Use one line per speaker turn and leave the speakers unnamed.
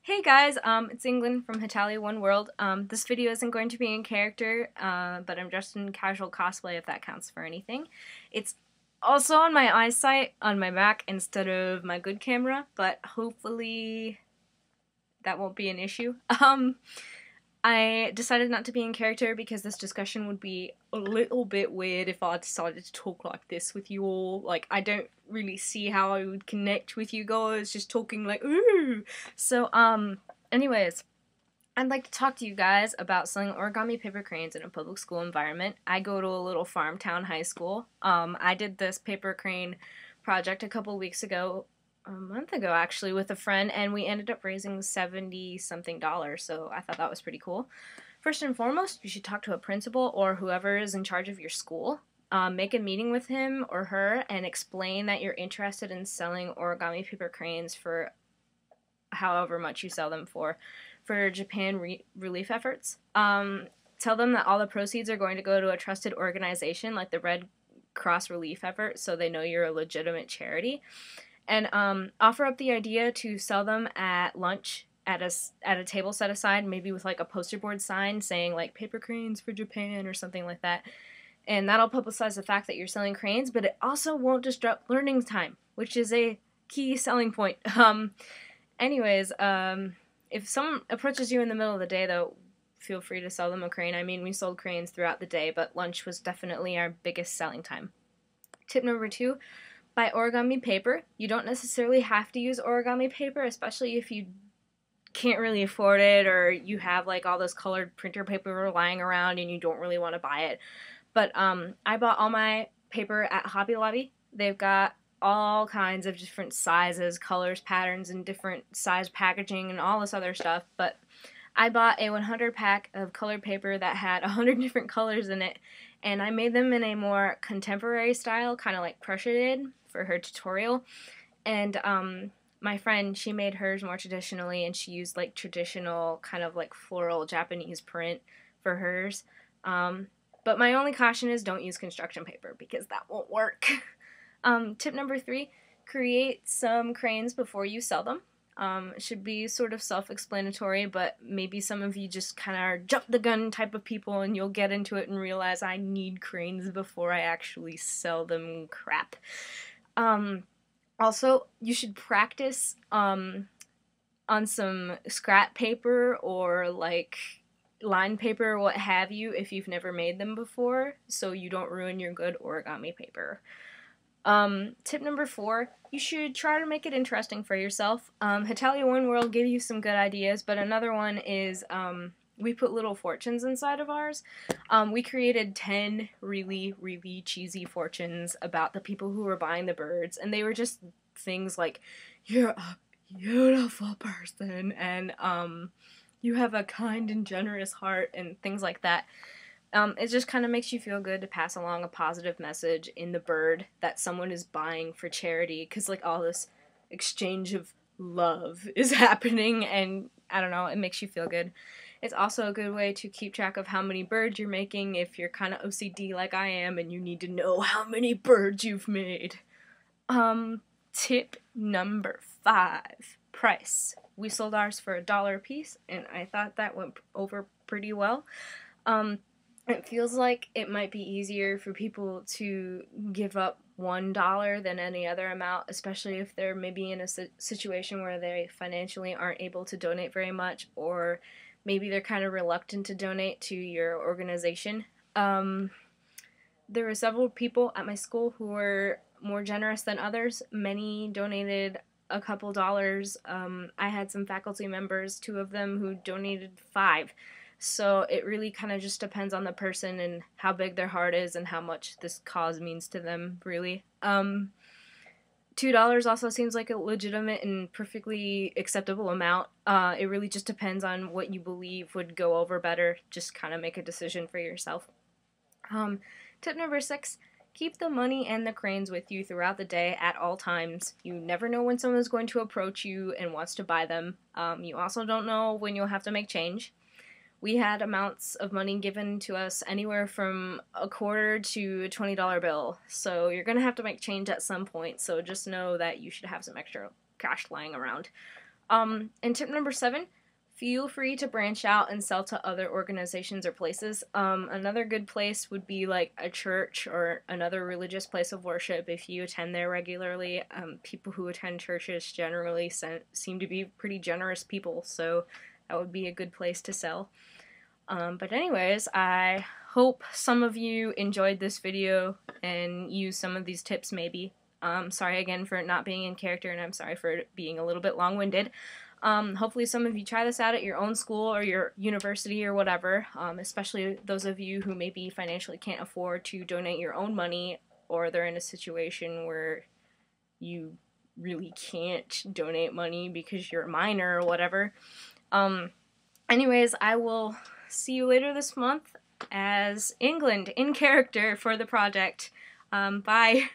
Hey guys, it's England from Hitalia One World. This video isn't going to be in character, but I'm dressed in casual cosplay if that counts for anything. It's also on my eyesight on my Mac instead of my good camera, but hopefully that won't be an issue. I decided not to be in character because this discussion would be a little bit weird if I decided to talk like this with you all. Like, I don't really see how I would connect with you guys just talking like, ooh. So, anyways, I'd like to talk to you guys about selling origami paper cranes in a public school environment. I go to a little farm town high school. I did this paper crane project a couple weeks ago, a month ago actually, with a friend, and we ended up raising 70 something dollars, so I thought that was pretty cool. First and foremost, you should talk to a principal or whoever is in charge of your school. Make a meeting with him or her and explain that you're interested in selling origami paper cranes for however much you sell them for Japan relief efforts. Tell them that all the proceeds are going to go to a trusted organization like the Red Cross Relief Effort, so they know you're a legitimate charity. And offer up the idea to sell them at lunch at a table set aside, maybe with like a poster board sign saying like paper cranes for Japan or something like that. And that'll publicize the fact that you're selling cranes, but it also won't disrupt learning time, which is a key selling point. Anyways, if someone approaches you in the middle of the day, though, feel free to sell them a crane. I mean, we sold cranes throughout the day, but lunch was definitely our biggest selling time. Tip number 2, buy origami paper. You don't necessarily have to use origami paper, especially if you can't really afford it or you have like all this colored printer paper lying around and you don't really want to buy it. But I bought all my paper at Hobby Lobby. They've got all kinds of different sizes, colors, patterns, and different size packaging and all this other stuff. But I bought a 100 pack of colored paper that had 100 different colors in it, and I made them in a more contemporary style, kind of like Prussia did for her tutorial. And my friend, she made hers more traditionally, and she used like traditional kind of like floral Japanese print for hers. But my only caution is don't use construction paper because that won't work. Tip number 3, create some cranes before you sell them. It should be sort of self-explanatory, but maybe some of you just kind of are jump the gun type of people and you'll get into it and realize I need cranes before I actually sell them crap. Also, you should practice on some scrap paper or like line paper or what have you if you've never made them before, so you don't ruin your good origami paper. Tip number 4, you should try to make it interesting for yourself. Hitalia One World gave you some good ideas, but another one is we put little fortunes inside of ours. We created 10 really, really cheesy fortunes about the people who were buying the birds, and they were just things like, you're a beautiful person, and you have a kind and generous heart, and things like that. It just kind of makes you feel good to pass along a positive message in the bird that someone is buying for charity, because like all this exchange of love is happening, and I don't know, it makes you feel good. It's also a good way to keep track of how many birds you're making if you're kind of OCD like I am and you need to know how many birds you've made. Tip number 5, price. We sold ours for $1 a piece, and I thought that went over pretty well. It feels like it might be easier for people to give up $1 than any other amount, especially if they're maybe in a situation where they financially aren't able to donate very much, or maybe they're kind of reluctant to donate to your organization. There were several people at my school who were more generous than others. Many donated a couple dollars. I had some faculty members, 2 of them, who donated $5. So it really kind of just depends on the person and how big their heart is and how much this cause means to them, really. $2 also seems like a legitimate and perfectly acceptable amount. It really just depends on what you believe would go over better. Just kind of make a decision for yourself. Tip number 6, keep the money and the cranes with you throughout the day at all times. You never know when someone's going to approach you and wants to buy them. You also don't know when you'll have to make change. We had amounts of money given to us anywhere from a quarter to a $20 bill, so you're going to have to make change at some point, so just know that you should have some extra cash lying around. And tip number 7, feel free to branch out and sell to other organizations or places. Another good place would be like a church or another religious place of worship if you attend there regularly. People who attend churches generally seem to be pretty generous people, so that would be a good place to sell. But anyways, I hope some of you enjoyed this video and used some of these tips maybe. Sorry again for it not being in character, and I'm sorry for it being a little bit long-winded. Hopefully some of you try this out at your own school or your university or whatever, especially those of you who maybe financially can't afford to donate your own money, or they're in a situation where you really can't donate money because you're a minor or whatever. Anyways, I will see you later this month as England in character for the project. Bye!